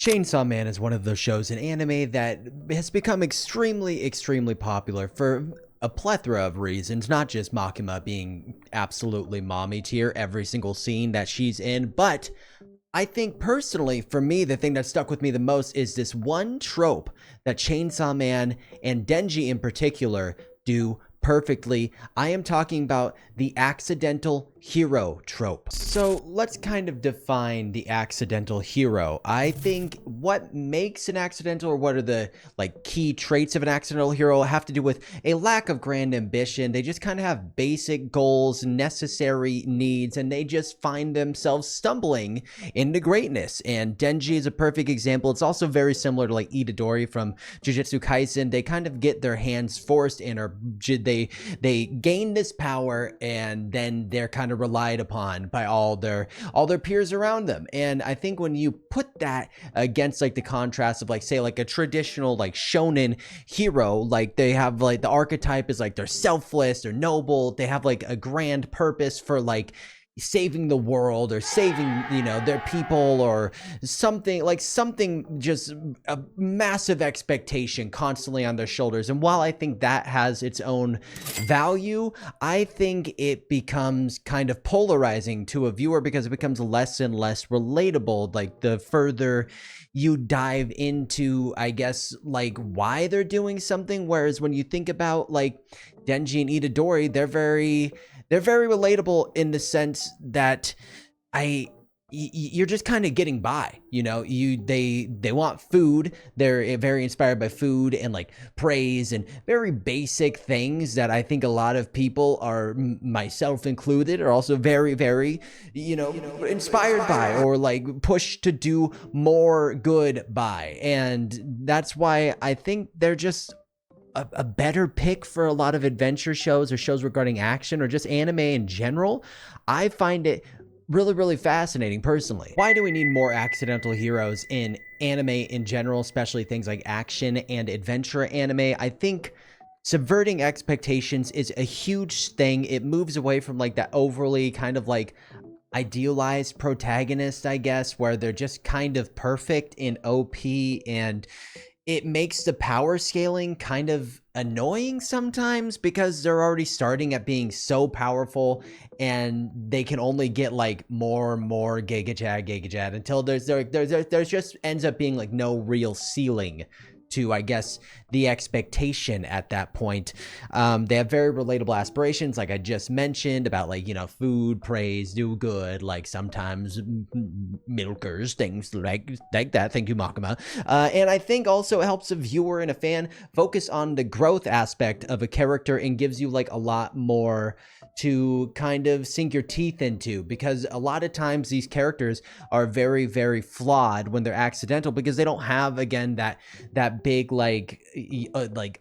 Chainsaw Man is one of those shows in anime that has become extremely popular for a plethora of reasons, not just Makima being absolutely mommy tier every single scene that she's in, but I think personally, for me, the thing that stuck with me the most is this one trope that Chainsaw Man and Denji in particular do perfectly. I am talking about the accidental hero trope. So let's kind of define the accidental hero. I think what makes an accidental, or what are the key traits of an accidental hero, have to do with a lack of grand ambition. They just kind of have basic goals, necessary needs, and they just find themselves stumbling into greatness. And Denji is a perfect example. It's also very similar to Itadori from Jujutsu Kaisen. They kind of get their hands forced and they gain this power, and then they're kind of relied upon by all their peers around them. And I think when you put that against the contrast of say a traditional shonen hero, they have the archetype is they're selfless, they're noble, they have a grand purpose for saving the world or saving their people or something, just a massive expectation constantly on their shoulders. And while I think that has its own value, I think it becomes kind of polarizing to a viewer because it becomes less and less relatable the further you dive into, I guess, why they're doing something. Whereas when you think about Denji and Itadori, they're very relatable in the sense that you're just kind of getting by, they want food. They're very inspired by food and praise and very basic things that I think a lot of people are, myself included, are also very inspired by or pushed to do more good by. And that's why I think they're just a better pick for a lot of adventure shows or shows regarding action or just anime in general. I find it really fascinating personally. Why do we need more accidental heroes in anime in general, especially things like action and adventure anime? I think subverting expectations is a huge thing. It moves away from that overly kind of idealized protagonist, I guess, where they're just kind of perfect in OP, and it makes the power scaling kind of annoying sometimes because they're already starting at being so powerful and they can only get more and more Giga until there's just ends up being no real ceiling to, I guess, the expectation at that point. They have very relatable aspirations, like I just mentioned, about food, praise, do good, sometimes milkers, things like that. Thank you, Makima. And I think also it helps a viewer and a fan focus on the growth aspect of a character and gives you a lot more to kind of sink your teeth into, because a lot of times these characters are very flawed when they're accidental because they don't have, again, that big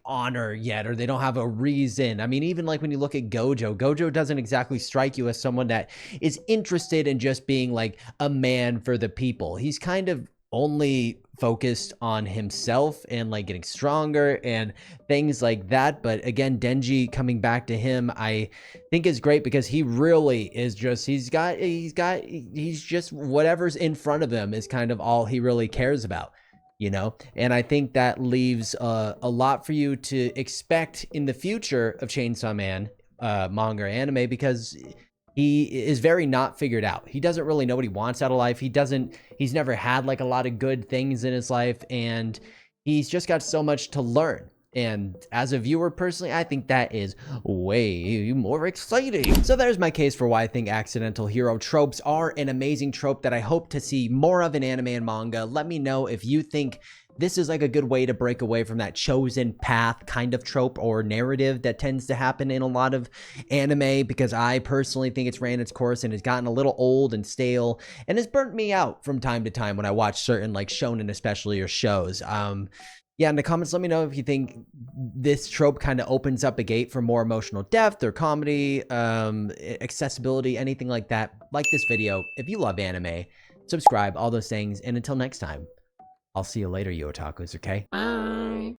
honor yet, or they don't have a reason. I mean, even when you look at Gojo doesn't exactly strike you as someone that is interested in just being a man for the people. He's kind of only focused on himself and getting stronger and things like that. But again, Denji, coming back to him, I think is great because he really is just he's just whatever's in front of him is kind of all he really cares about, and I think that leaves a lot for you to expect in the future of Chainsaw Man manga or anime, because he is very not figured out. He doesn't really know what he wants out of life. He's never had a lot of good things in his life, and he's just got so much to learn. And as a viewer, personally, I think that is way more exciting. So there's my case for why I think accidental hero tropes are an amazing trope that I hope to see more of in anime and manga. Let me know if you think this is a good way to break away from that chosen path kind of trope or narrative that tends to happen in a lot of anime, because I personally think it's ran its course and has gotten a little old and stale and has burnt me out from time to time when I watch certain shonen especially or shows. Yeah, in the comments, let me know if you think this trope kind of opens up a gate for more emotional depth or comedy, accessibility, anything like that. Like this video if you love anime, subscribe, all those things, and until next time, I'll see you later, you otakus, okay? Bye.